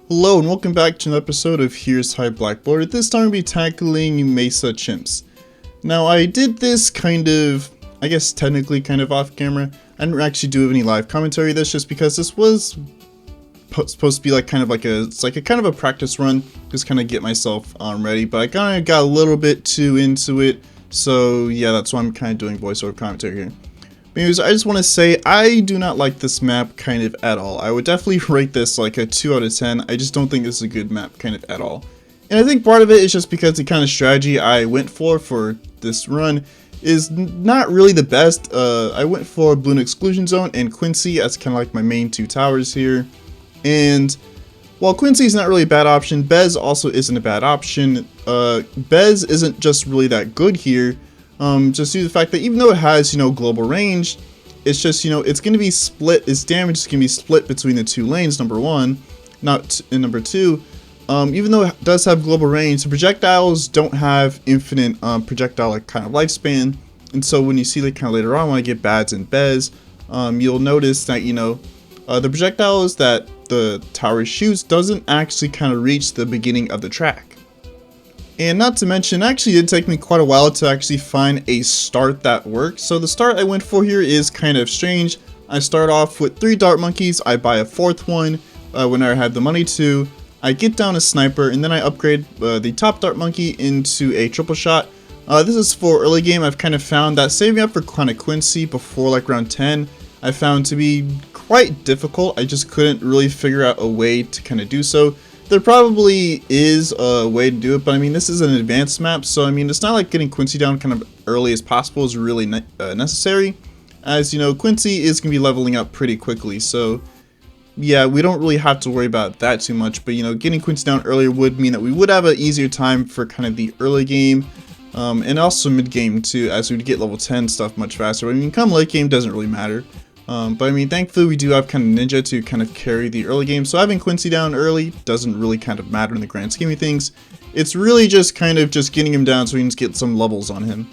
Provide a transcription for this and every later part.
Hello and welcome back to another episode of Here's High Blackboard. This time we'll be tackling Mesa chimps. Now I did this kind of, I guess technically kind of off camera. I didn't actually do any live commentary of this just because this was supposed to be like kind of like a practice run, just kind of get myself ready, but I kind of got a little bit too into it, so yeah, that's why I'm kind of doing voiceover commentary here. Anyways, I just want to say I do not like this map kind of at all. I would definitely rate this like a 2 out of 10. I just don't think this is a good map kind of at all. And I think part of it is just because the kind of strategy I went for this run is not really the best. I went for Balloon Exclusion Zone and Quincy as kind of like my main two towers here. And while Quincy is not really a bad option, Bez also isn't a bad option. Bez isn't just really that good here. Just due to the fact that even though it has, global range, it's just, it's going to be split, its damage is going to be split between the two lanes, number one, and number two, even though it does have global range, the projectiles don't have infinite projectile kind of lifespan, and so when you see like kind of later on when I get Bads and Bez, you'll notice that, the projectiles that the tower shoots doesn't actually kind of reach the beginning of the track. And not to mention, actually it did take me quite a while to actually find a start that works. So the start I went for here is kind of strange. I start off with 3 dart monkeys, I buy a 4th one whenever I have the money to. I get down a sniper, and then I upgrade the top dart monkey into a triple shot. This is for early game. I've kind of found that saving up for kind of Quincy before like round 10, I found to be quite difficult. I just couldn't really figure out a way to kind of do so. There probably is a way to do it, but I mean, this is an advanced map, so I mean, it's not like getting Quincy down kind of early as possible is really necessary, as Quincy is going to be leveling up pretty quickly, so yeah, we don't really have to worry about that too much, but getting Quincy down earlier would mean that we would have an easier time for kind of the early game, and also mid game too, as we'd get level 10 stuff much faster. But I mean, come late game doesn't really matter. But I mean, thankfully we do have kind of Ninja to kind of carry the early game, so having Quincy down early doesn't really kind of matter in the grand scheme of things. It's really just kind of just getting him down so we can just get some levels on him.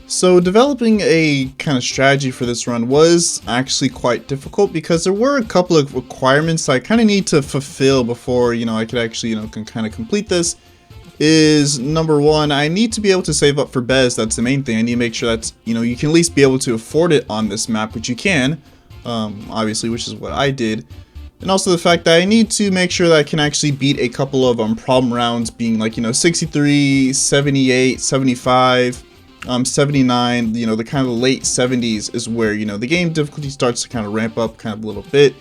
So developing a kind of strategy for this run was actually quite difficult because there were a couple of requirements I kind of need to fulfill before I could actually can kind of complete this. Is number one, I need to be able to save up for Bez. That's the main thing. I need to make sure that you can at least be able to afford it on this map, which you can, obviously, which is what I did. And also the fact that I need to make sure that I can actually beat a couple of problem rounds, being like 63, 78, 75, 79. The kind of late 70s is where the game difficulty starts to kind of ramp up kind of a little bit.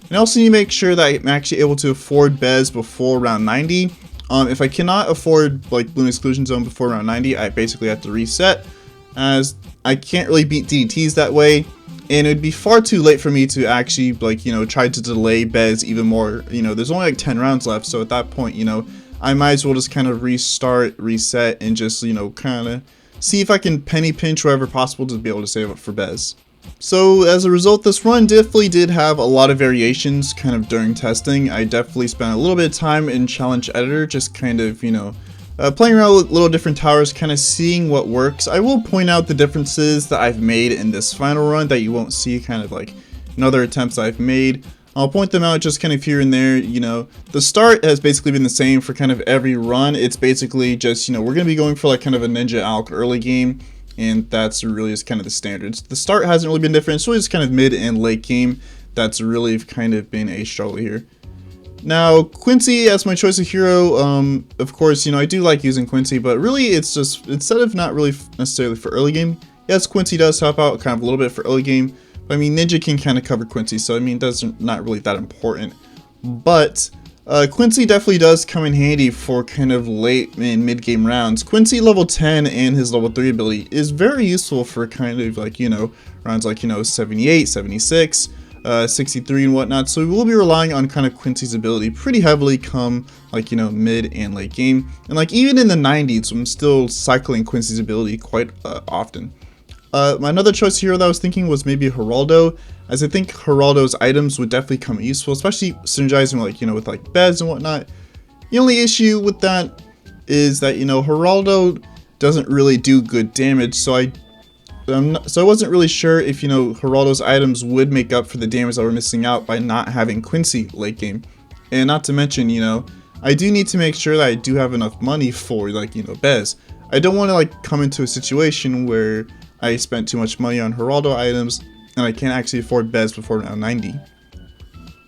And I also need to make sure that I'm actually able to afford Bez before round 90. If I cannot afford like Balloon Exclusion Zone before round 90, I basically have to reset, as I can't really beat DDTs that way, and it would be far too late for me to actually like try to delay Bez even more. There's only like 10 rounds left, so at that point I might as well just kind of restart, reset, and just kind of see if I can penny pinch wherever possible to be able to save up for Bez. So as a result, this run definitely did have a lot of variations kind of during testing. I definitely spent a little bit of time in Challenge Editor just kind of, playing around with little different towers, kind of seeing what works. I will point out the differences that I've made in this final run that you won't see kind of like in other attempts I've made. I'll point them out just kind of here and there. The start has basically been the same for kind of every run. It's basically just, we're going to be going for like kind of a Ninja Alk early game. And that's really just kind of the standards. The start hasn't really been different. It's really just kind of mid and late game that's really kind of been a struggle here. Now, Quincy as my choice of hero, of course, I do like using Quincy, but really it's just, instead of not really necessarily for early game, yes, Quincy does help out kind of a little bit for early game, but I mean, Ninja can kind of cover Quincy, so I mean, that's not really that important. But Quincy definitely does come in handy for kind of late and mid game rounds. Quincy level 10 and his level 3 ability is very useful for kind of like, rounds like, 78, 76, 63 and whatnot. So we will be relying on kind of Quincy's ability pretty heavily come like, mid and late game. And like even in the 90s, I'm still cycling Quincy's ability quite often. My another choice hero that I was thinking was maybe Geraldo, as I think Geraldo's items would definitely come useful, especially synergizing like, with like Bez and whatnot. The only issue with that is that, Geraldo doesn't really do good damage, so I wasn't really sure if, Geraldo's items would make up for the damage that we're missing out by not having Quincy late game. And not to mention, you know, I do need to make sure that I do have enough money for, like, you know, Bez. I don't want to, like, come into a situation where I spent too much money on Geraldo items and I can't actually afford Bez before round 90. I'm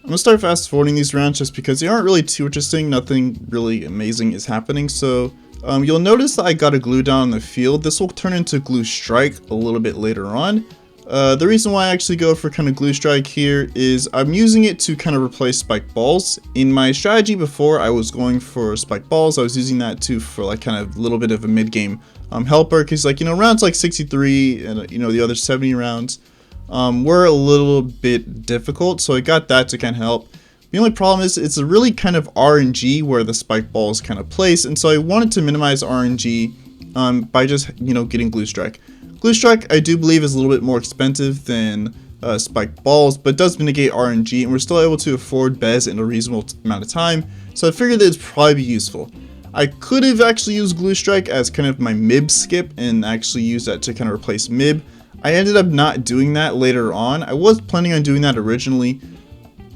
going to start fast forwarding these rounds just because they aren't really too interesting. Nothing really amazing is happening. So you'll notice that I got a glue down on the field. This will turn into glue strike a little bit later on. The reason why I actually go for kind of glue strike here is I'm using it to kind of replace spike balls. In my strategy before, I was going for spike balls. I was using that too for like kind of a little bit of a mid game helper, because like, you know, rounds like 63 and you know the other 70 rounds were a little bit difficult, so I got that to kind of help. The only problem is it's a really kind of RNG where the spike ball is kind of placed, and so I wanted to minimize RNG by just, you know, getting glue strike. Glue strike, I do believe, is a little bit more expensive than spiked balls, but does mitigate RNG, and we're still able to afford Bez in a reasonable amount of time, so I figured that it'd probably be useful. I could have actually used glue strike as kind of my MIB skip and actually use that to kind of replace MIB. I ended up not doing that later on. I was planning on doing that originally,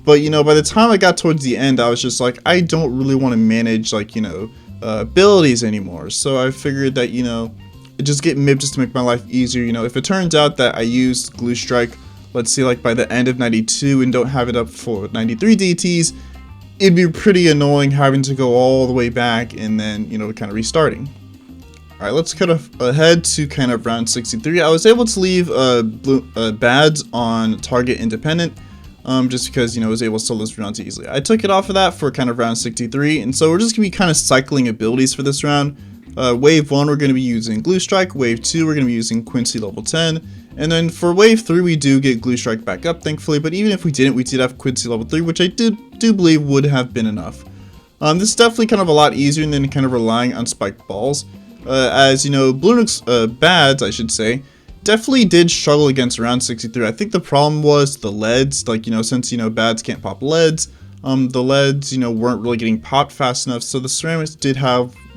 but you know, by the time I got towards the end, I was just like, I don't really want to manage, like, you know, abilities anymore, so I figured that, you know, just get MIB just to make my life easier. You know, if it turns out that I used glue strike, let's say like by the end of 92 and don't have it up for 93 DTs, it'd be pretty annoying having to go all the way back and then, you know, kind of restarting. Alright, let's cut ahead to kind of round 63. I was able to leave Bads on target independent, just because, you know, I was able to sell this round too easily. I took it off of that for kind of round 63, and so we're just going to be kind of cycling abilities for this round. Wave 1 we're going to be using glue strike, wave 2 we're going to be using Quincy level 10, and then for wave 3 we do get glue strike back up thankfully, but even if we didn't, we did have Quincy level 3, which I do believe would have been enough. This is definitely kind of a lot easier than kind of relying on spiked balls, as you know, Bads, I should say, definitely did struggle against round 63. I think the problem was the leads, like, you know, since, you know, Bads can't pop leads, the leads, you know, weren't really getting popped fast enough, so the ceramics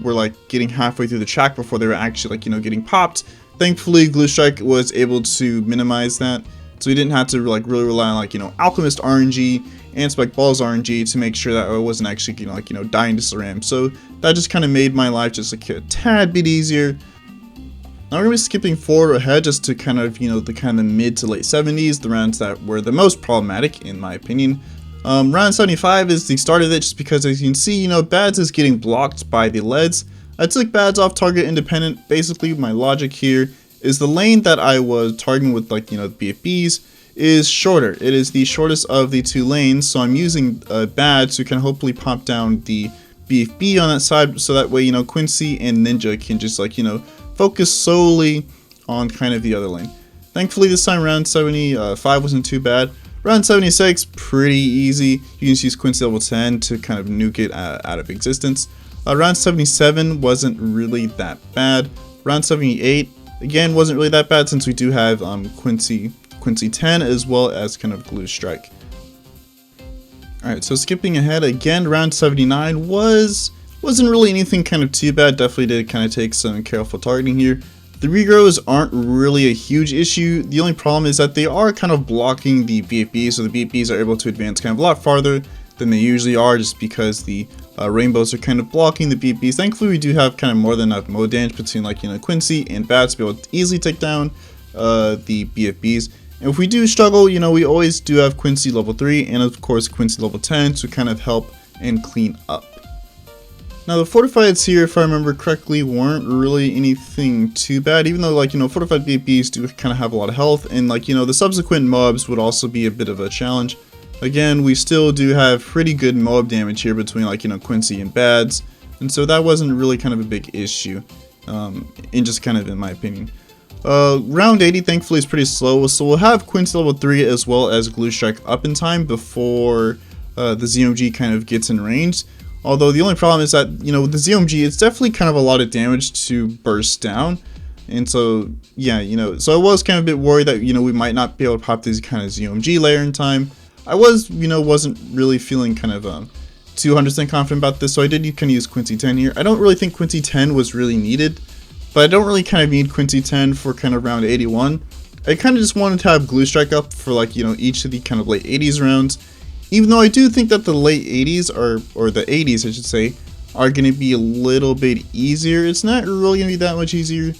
were like getting halfway through the track before they were actually, like, you know, getting popped. Thankfully, glue strike was able to minimize that, so we didn't have to like really rely on, like, you know, alchemist RNG and spike balls RNG to make sure that I wasn't actually, you know, like, you know, dying to ceram. So that just kind of made my life just like a tad bit easier. Now we're gonna be skipping forward ahead just to kind of, you know, the kind of mid to late 70s, the rounds that were the most problematic in my opinion. Round 75 is the start of it, just because as you can see, you know, Bads is getting blocked by the leads. I took Bads off target independent. Basically, my logic here is the lane that I was targeting with, like, you know, the BFBs is shorter. It is the shortest of the two lanes, so I'm using Bads to kind of hopefully pop down the BFB on that side, so that way, you know, Quincy and Ninja can just, like, you know, focus solely on kind of the other lane. Thankfully, this time round 75 wasn't too bad. Round 76, pretty easy. You can just use Quincy level 10 to kind of nuke it out of existence. Round 77 wasn't really that bad. Round 78, again, wasn't really that bad since we do have Quincy 10 as well as kind of glue strike. Alright, so skipping ahead again, round 79 wasn't really anything kind of too bad. Definitely did kind of take some careful targeting here. The regrows aren't really a huge issue. The only problem is that they are kind of blocking the BFBs, so the BFBs are able to advance kind of a lot farther than they usually are, just because the rainbows are kind of blocking the BFBs. Thankfully, we do have kind of more than enough mode damage between, like, you know, Quincy and Bats to be able to easily take down the BFBs. And if we do struggle, you know, we always do have Quincy level 3 and of course Quincy level 10 to kind of help and clean up. Now the fortifieds here, if I remember correctly, weren't really anything too bad, even though, like, you know, fortified BFBs do kind of have a lot of health, and, like, you know, the subsequent mobs would also be a bit of a challenge. Again, we still do have pretty good mob damage here between, like, you know, Quincy and Bads, and so that wasn't really kind of a big issue, in my opinion. Round 80 thankfully is pretty slow, so we'll have Quincy level 3 as well as glue strike up in time before the ZOMG kind of gets in range. Although the only problem is that, you know, with the ZOMG, it's definitely kind of a lot of damage to burst down. And so, yeah, you know, so I was kind of a bit worried that, you know, we might not be able to pop this kind of ZOMG layer in time. I was, you know, wasn't really feeling kind of 200% confident about this, so I did kind of use Quincy 10 here. I don't really think Quincy 10 was really needed, but I don't really kind of need Quincy 10 for kind of round 81. I kind of just wanted to have glue strike up for, like, you know, each of the kind of late 80s rounds. Even though I do think that the late 80s, or the 80s I should say, are going to be a little bit easier. It's not really going to be that much easier.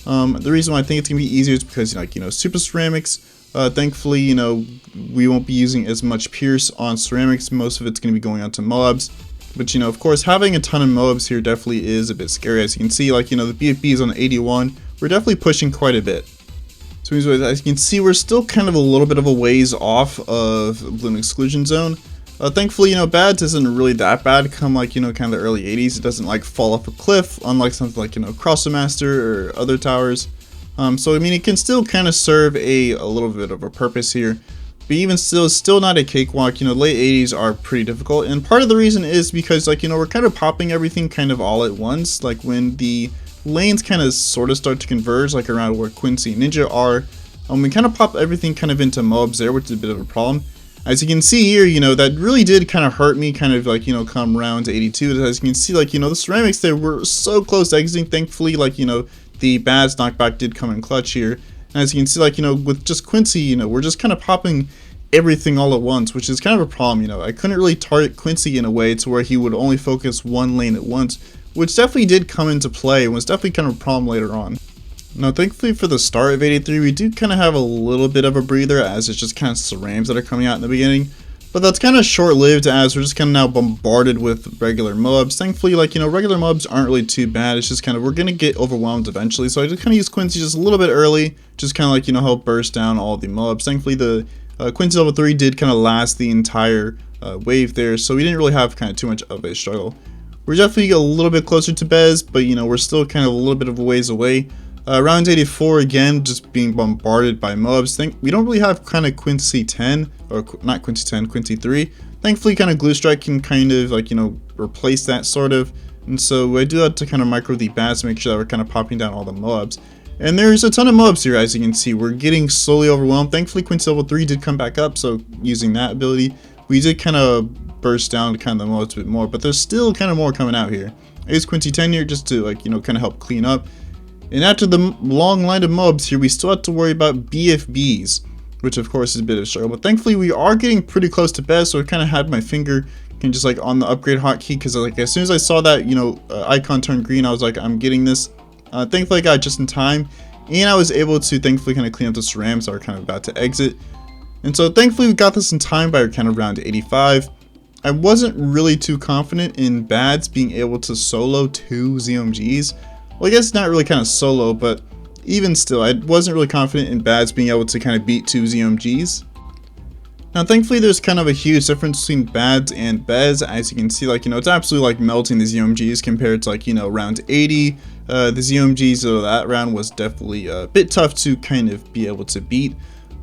The reason why I think it's going to be easier is because, like, super ceramics, thankfully, we won't be using as much pierce on ceramics. Most of it's going to be going on to mobs. But, of course, having a ton of mobs here definitely is a bit scary. As you can see, like, the BFBs on 81, we're definitely pushing quite a bit. So as you can see, we're still kind of a little bit of a ways off of Balloon Exclusion Zone. Thankfully, BADS isn't really that bad come, like, kind of the early 80s. It doesn't, like, fall off a cliff, unlike something like, Cross Master or other towers. So, I mean, it can still kind of serve a little bit of a purpose here. But even still, it's still not a cakewalk. Late 80s are pretty difficult. And part of the reason is because, like, we're kind of popping everything kind of all at once. Like, when the lanes kind of sort of start to converge, like around where Quincy and Ninja are, we kind of pop everything kind of into mobs there, which is a bit of a problem. As you can see here, that really did kind of hurt me, kind of like, come round to 82. As you can see, like, the ceramics there were so close to exiting. Thankfully, like, the BADS knockback did come in clutch here. And as you can see, like, with just Quincy, we're just kind of popping everything all at once, which is kind of a problem. I couldn't really target Quincy in a way to where he would only focus one lane at once, which definitely did come into play and was definitely kind of a problem later on. Now, thankfully for the start of 83, we do kind of have a little bit of a breather, as it's just kind of cerams that are coming out in the beginning. But that's kind of short-lived, as we're just kind of now bombarded with regular mobs. Thankfully, like, regular mobs aren't really too bad. It's just kind of, we're going to get overwhelmed eventually. So I just kind of use Quincy just a little bit early, just kind of like, help burst down all the mobs. Thankfully, the Quincy level 3 did kind of last the entire wave there, so we didn't really have kind of too much of a struggle. We're definitely a little bit closer to Bez, but, we're still kind of a little bit of a ways away. Round 84, again, just being bombarded by mobs. We don't really have kind of Quincy 10, or not Quincy 10, Quincy 3. Thankfully, kind of Glue Strike can kind of, like, replace that sort of. And so I do have to kind of micro the bats to make sure that we're kind of popping down all the mobs. And there's a ton of mobs here, as you can see. We're getting slowly overwhelmed. Thankfully, Quincy level 3 did come back up, so using that ability, we did kind of burst down kind of the mobs a bit more. But there's still kind of more coming out here. I use Quincy 10 here just to, like, kind of help clean up. And after the long line of mobs here, we still have to worry about BFBs, which of course is a bit of a struggle. But thankfully, we are getting pretty close to Bez, so I kind of had my finger just like on the upgrade hotkey, because like as soon as I saw that icon turn green, I was like, I'm getting this. Thankfully, I got it just in time, and I was able to thankfully kind of clean up the cerams that are kind of about to exit. And so thankfully, we got this in time by kind of round 85. I wasn't really too confident in BADS being able to solo 2 ZOMGs. Well, I guess not really kind of solo, but even still, I wasn't really confident in BADS being able to kind of beat 2 ZOMGs. Now, thankfully, there's kind of a huge difference between BADS and Bez. As you can see, like, it's absolutely like melting the ZOMGs compared to, like, round 80. The ZOMGs of that round was definitely a bit tough to kind of be able to beat.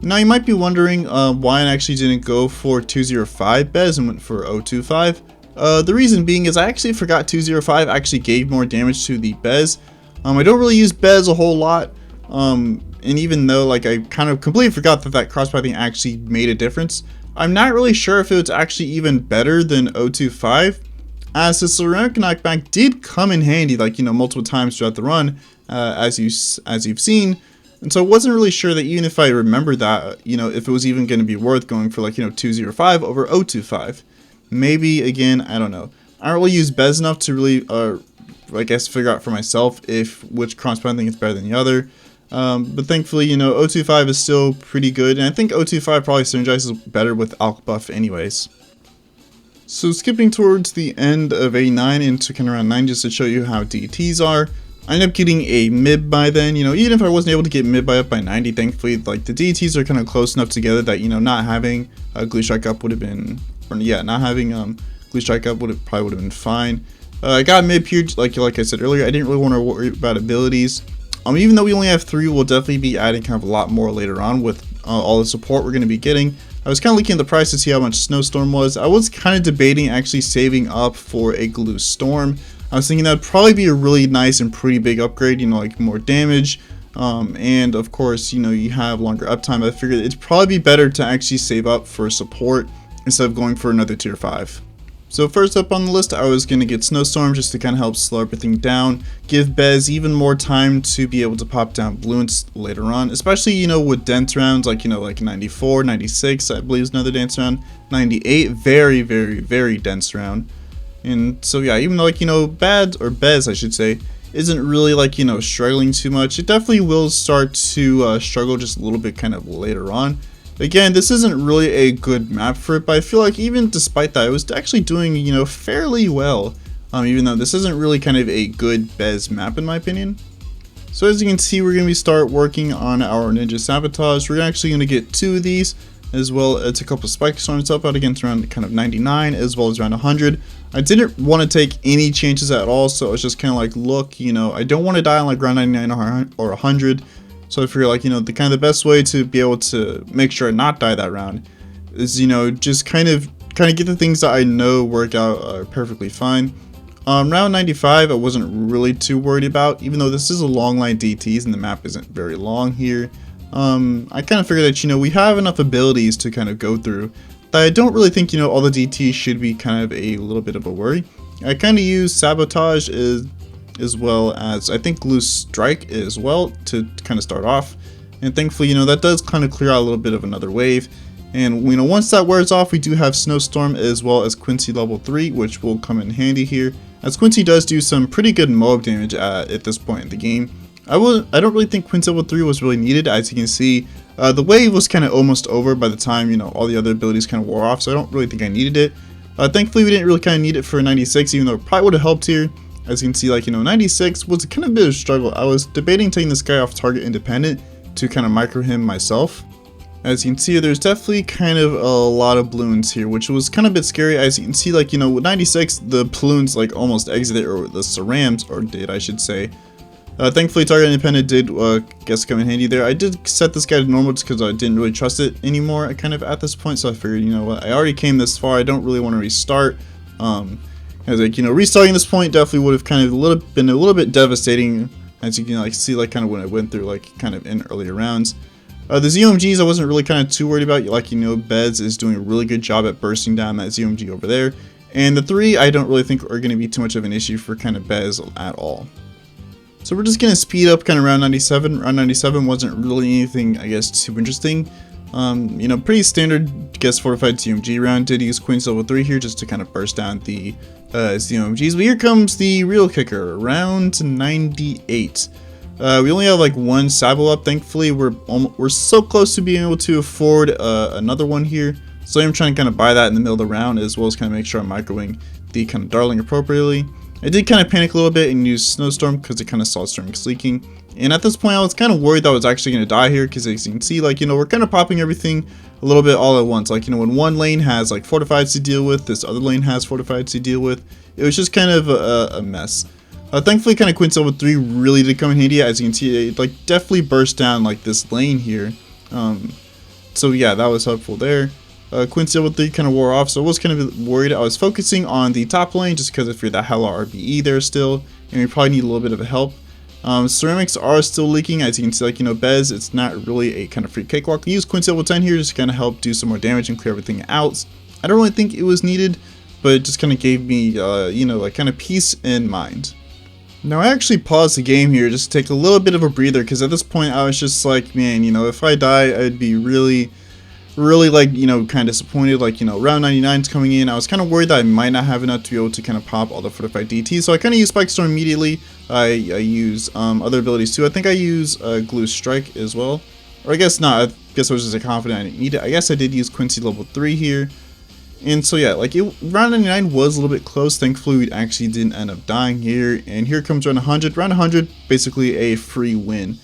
Now, you might be wondering why I actually didn't go for 205 Bez and went for 025. The reason being is I actually forgot 205 actually gave more damage to the Bez. I don't really use Bez a whole lot, and even though like I kind of completely forgot that crosspathing actually made a difference, I'm not really sure if it was actually even better than 025, as the ceramic knockback did come in handy, like, multiple times throughout the run, as you've seen. And so I wasn't really sure that even if I remembered that, if it was even going to be worth going for, like, 205 over 025. Maybe, again, I don't know. I don't really use Bez enough to really, I guess, figure out for myself which crosspathing is better than the other. But thankfully, 025 is still pretty good, and I think 025 probably synergizes better with Alk buff anyways. So skipping towards the end of 89 into kind of around 9, just to show you how DTs are. I ended up getting a mid by then, even if I wasn't able to get mid by up by 90, thankfully, like, the DTs are kind of close enough together that, not having a Glue Strike up would have been, not having Glue Strike up probably would have been fine. I got mid here, like I said earlier. I didn't really want to worry about abilities. Even though we only have 3, we'll definitely be adding kind of a lot more later on with all the support we're going to be getting. I was kind of looking at the price to see how much Snowstorm was. I was kind of debating actually saving up for a Glue Storm. I was thinking that would probably be a really nice and pretty big upgrade, like more damage. And of course, you have longer uptime. I figured it'd probably be better to actually save up for support instead of going for another tier 5. So first up on the list, I was going to get Snowstorm just to kind of help slow everything down, give Bez even more time to be able to pop down balloons later on, especially, you know, with dense rounds like, you know, like 94, 96, I believe is another dense round, 98, very dense round. And so yeah, even though, like, you know, Bez I should say, isn't really like, you know, struggling too much, it definitely will start to struggle just a little bit kind of later on. Again, this isn't really a good map for it, but I feel like even despite that, it was actually doing, you know, fairly well. Even though this isn't really kind of a good Bez map in my opinion. So as you can see, we're going to start working on our Ninja Sabotage. We're actually going to get 2 of these, as well as a couple of Spike Storms up out against around kind of 99, as well as around 100. I didn't want to take any chances at all, so I was just kind of like, look, you know, I don't want to die on like round 99 or 100. So I figure, like, you know, the best way to be able to make sure I not die that round is, you know, just kind of get the things that I know work out perfectly fine. Round 95 I wasn't really too worried about, even though this is a long line DTs and the map isn't very long here. I kind of figured that, you know, we have enough abilities to kind of go through that I don't really think, you know, all the DTs should be kind of a little bit of a worry. I kind of use Sabotage as well as I think Loose Strike as well to kind of start off, and thankfully, you know, that does kind of clear out a little bit of another wave. And you know, once that wears off, we do have Snowstorm as well as Quincy level 3, which will come in handy here, as Quincy does do some pretty good mob damage at this point in the game. I don't really think Quincy level 3 was really needed. As you can see, the wave was kind of almost over by the time, you know, all the other abilities kind of wore off, so I don't really think I needed it. Thankfully, we didn't really kind of need it for 96, even though it probably would have helped here. As you can see, like, you know, 96 was kind of a bit of a struggle. I was debating taking this guy off target independent to kind of micro him myself. As you can see, there's definitely kind of a lot of balloons here, which was kind of a bit scary. As you can see, like, you know, with 96, the balloons like almost exited, or the cerams, or did, I should say. Thankfully, target independent did, guess, come in handy there. I did set this guy to normal just because I didn't really trust it anymore, kind of at this point. So I figured, you know what, I already came this far. I don't really want to restart. As like, you know, restarting this point definitely would have kind of been a little bit devastating, as you can like see, like kind of when I went through like kind of in earlier rounds. The ZOMGs I wasn't really kind of too worried about. Like, you know, Bez is doing a really good job at bursting down that ZOMG over there, and the 3 I don't really think are going to be too much of an issue for kind of Bez at all. So we're just going to speed up kind of round 97. Round 97 wasn't really anything, I guess, too interesting. You know, pretty standard, I guess, fortified ZOMG round. Did use Queen's level 3 here just to kind of burst down the ZOMGs. But here comes the real kicker, round 98. We only have like 1 Sabo up. Thankfully, we're so close to being able to afford another one here. So I'm trying to kind of buy that in the middle of the round, as well as kind of make sure I'm microwing the kind of Darling appropriately. I did kind of panic a little bit and use Snowstorm because it kind of saw Stormix leaking. And at this point, I was kind of worried that I was actually going to die here, because as you can see, like, you know, we're kind of popping everything a little bit all at once. Like, you know, when one lane has like fortifieds to deal with, this other lane has fortifieds to deal with. It was just kind of a mess. Thankfully, kind of Quincy level 3 really did come in handy. As you can see, it like definitely burst down like this lane here. So yeah, that was helpful there. Quincy level 3 kind of wore off, so I was kind of worried. I was focusing on the top lane just because if you're that hella RBE there still, and we probably need a little bit of help. Ceramics are still leaking. As you can see, like, you know, Bez, it's not really a kind of free cakewalk. I use Quincy level 10 here just to kind of help do some more damage and clear everything out. I don't really think it was needed, but it just kind of gave me, you know, like kind of peace in mind. Now I actually paused the game here just to take a little bit of a breather, because at this point I was just like, man, you know, if I die, I'd be really like, you know, kind of disappointed. Like, you know, round 99 is coming in. I was kind of worried that I might not have enough to be able to kind of pop all the fortified DTs, so I kind of use Spike Storm immediately. I use other abilities too. I think I use Glue Strike as well, or I guess not. I guess I was just confident I didn't need it. I guess I did use Quincy level 3 here. And so yeah, like round 99 was a little bit close. Thankfully, we actually didn't end up dying here. And here comes round 100. Round 100, basically a free win.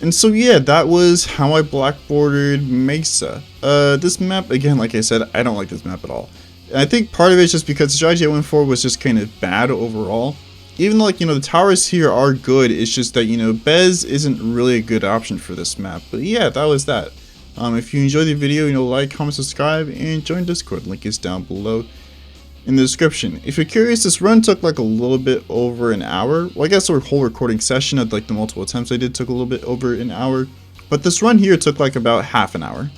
And so yeah, that was how I blackboarded Mesa. This map, again, like I said, I don't like this map at all. And I think part of it is just because the strategy I went for was just kind of bad overall. Even though, like, you know, the towers here are good, it's just that, you know, Bez isn't really a good option for this map. But yeah, that was that. If you enjoyed the video, you know, like, comment, subscribe, and join Discord. Link is down below in the description. If you're curious, this run took like a little bit over an hour. Well, I guess the whole recording session of like the multiple attempts I did took a little bit over an hour. But this run here took like about half an hour.